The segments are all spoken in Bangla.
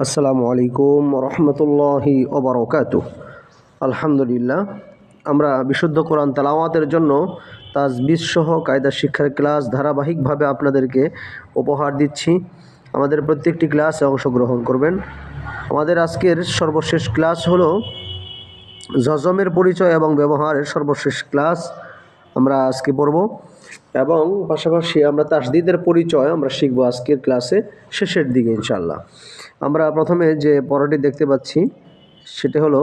আসসালামু আলাইকুম রহমতুল্লাহি ওবরকাতুহ। আলহামদুলিল্লাহ, আমরা বিশুদ্ধ কোরআন তেলাওয়াতের জন্য তাজবিদ সহ কায়দা শিক্ষার ক্লাস ধারাবাহিকভাবে আপনাদেরকে উপহার দিচ্ছি। আমাদের প্রত্যেকটি ক্লাসে অংশগ্রহণ করবেন। আমাদের আজকের সর্বশেষ ক্লাস হলো জজমের পরিচয় এবং ব্যবহারের সর্বশেষ ক্লাস আমরা আজকে পড়ব, এবং পাশাপাশি আমরা তাসদীদের পরিচয় আমরা শিখব আজকের ক্লাসে শেষের দিকে ইনশাআল্লাহ। আমরা প্রথমে যে পড়াটি দেখতে পাচ্ছি সেটা হলো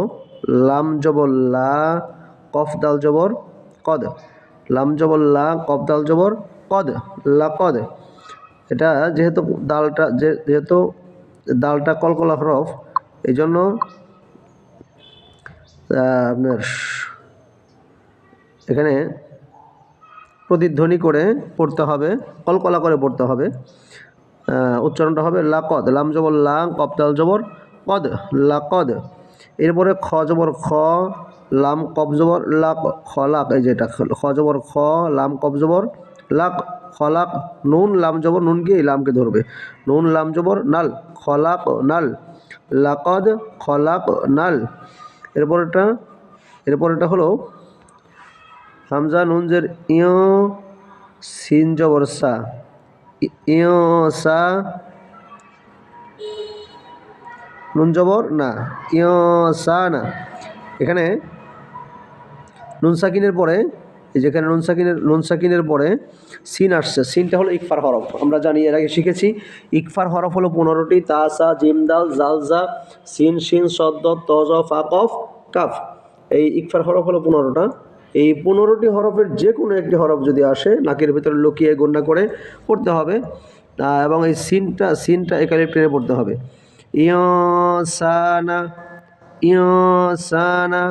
লাম জবর লা, কফ দাল জবর কদ। লাম জবর লা, কফ দাল জবর কদ, লাকদ। এটা যেহেতু দালটা কলকলা হরফ, এই জন্য আপনার এখানে প্রতিধ্বনি করে পড়তে হবে, কলকলা করে পড়তে হবে। উচ্চারণটা হবে লাকদ। লাম জবর লা, কফ দাল জবর কদ, লাকদ। এরপরে খ জবর খ, লাম কফ জবর লাক, খলাক। এই যেটা খ জবর খ, লাম কফ জবর লাক, খলাক। নুন লাম জবর, নুন গিয়ে লামকে ধরবে। নুন লাম জবর নাল, খলাক নাল, লাকদ খলাক নাল। এরপরটা হলো হামজা নুন জের ইয়, সিন জবর সা, ইয় সা, নুন জবর না, ইয় সা না। এখানে নুন সাকিনের পরে, যেখানে নুন সাকিনের পরে সিন আসছে, সিনটা হলো ইকফার হরফ। আমরা জানি, এর আগে শিখেছি, ইকফার হরফ হলো 15টি। তা সা জিম দাল জাল জা সিন শিন সদ্দ ত জ ফা কফ কাফ। এই ইকফার হরফ হলো 15টা। এই 15টি হরফের যে কোনো একটি হরফ যদি আসে, নাকের ভিতরে লুকিয়ে গণ্য করে পড়তে হবে, এবং এই সিনটা একালিপ টেনে পড়তে হবে। ইয়সানা, ইয়সানা।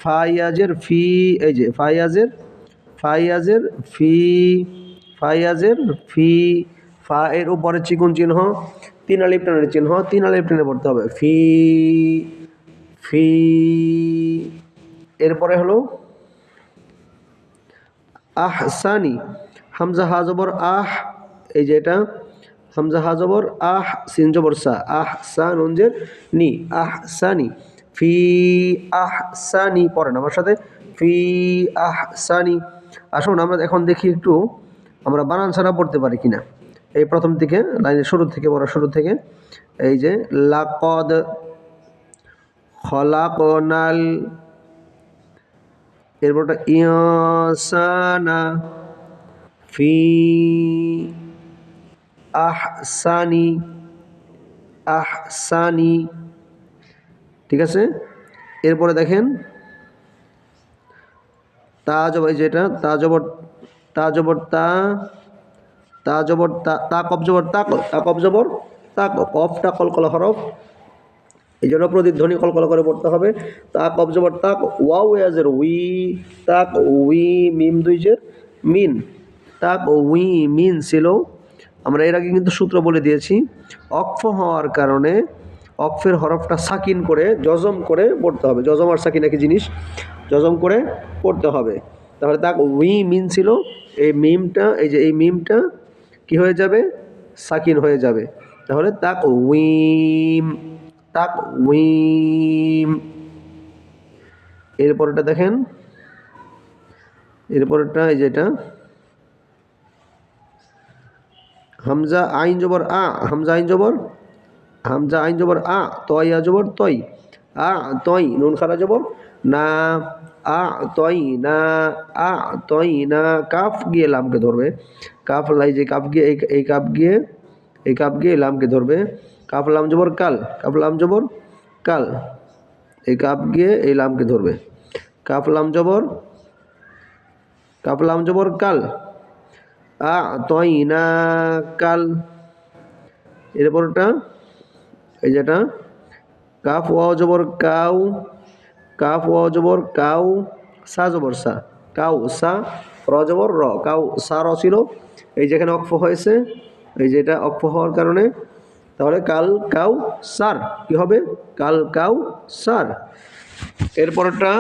ফাইয়াজের ফি, এই যে ফাইয়াজের ফি, ফাইয়াজের ফি। ফা এর উপরে চিকুন চিহ্ন, 3 আলিফ টানের চিহ্ন, 3 আলিফ টেনে পড়তে হবে। ফি, ফি। এরপরে হলো আহসানি। হামজা হা জবর আহ, এই যে এটা হামজা হা জবর আহ, সিন জবর সা, আহসা নুন জের নি, আহসানি। ফি আহসানি। পড়েন আমার সাথে, ফি আহসানি। আসুন আমরা এখন দেখি একটু আমরা বানান ছাড়া পড়তে পারি কিনা। এই প্রথম থেকে লাইনের শুরু থেকে, পড়া শুরু থেকে। এই যে লাকদ খলাকনাল, এরপরটা ইনসানা ফি আহসানি, আহসানি। ঠিক আছে। এরপরে দেখেন তা জবর, যেটা তা জবর তা, তা জবর তা, তা কফ জবর তা, তা কফ জবর তা, কফটা কলকলা হরফ, এই জন্য প্রতিধ্বনি কলকলা করে পড়তে হবে। তা কফ জবর তাক, ওয়াও ইয়াজের উই, তাক উই, মিম দুই জের মিন, তাক উই মিন ছিল। আমরা এর আগে কিন্তু সূত্র বলে দিয়েছি, অক্ফ হওয়ার কারণে অক্ফের হরফটা সাকিন করে জজম করে পড়তে হবে। জজম আর সাকিন একই জিনিস, জজম করে পড়তে হবে। তাহলে তাক উই মিন ছিল, এই মিমটা, এই যে এই মিমটা কি হয়ে যাবে, সাকিন হয়ে যাবে। তাহলে তাক উইম, তাক উইম। এরপরটা দেখেন, এরপরটা এই যেটা হামজা আইন জবর আ, হামজা আইন জবর, হামজা আইন জবর আ, তয় আ জবর তয়, আ তয় নুন খারা জবর না, আ তয় না, আ তয় না। কাফ গিয়ে লামকে ধরবে, কাফ লাই যে কাফ গিয়ে, এই কাফ গিয়ে, এই কাফ গিয়ে লামকে ধরবে। কাফ লাম জবর কাল, কাফ লাম জবর কাল, এই কাফ গিয়ে এই লামকে ধরবে। কাফ লাম জবর, কাফ লাম জবর কাল, আ তয় না কাল। এরপরটা এই যেটা কাফ ওয়াও জবর কাউ, কাফ ওয়াও জবর কাউ, সা জবর সা, কাউ সা, র জবর র, কাউ সা র ছিল, এই যেখানে অক্ফ হয়েছে, এই যেটা অক্ফ হওয়ার কারণে, তাহলে কাল কাউ সার কি হবে, কাল কাউ সার। এরপরটা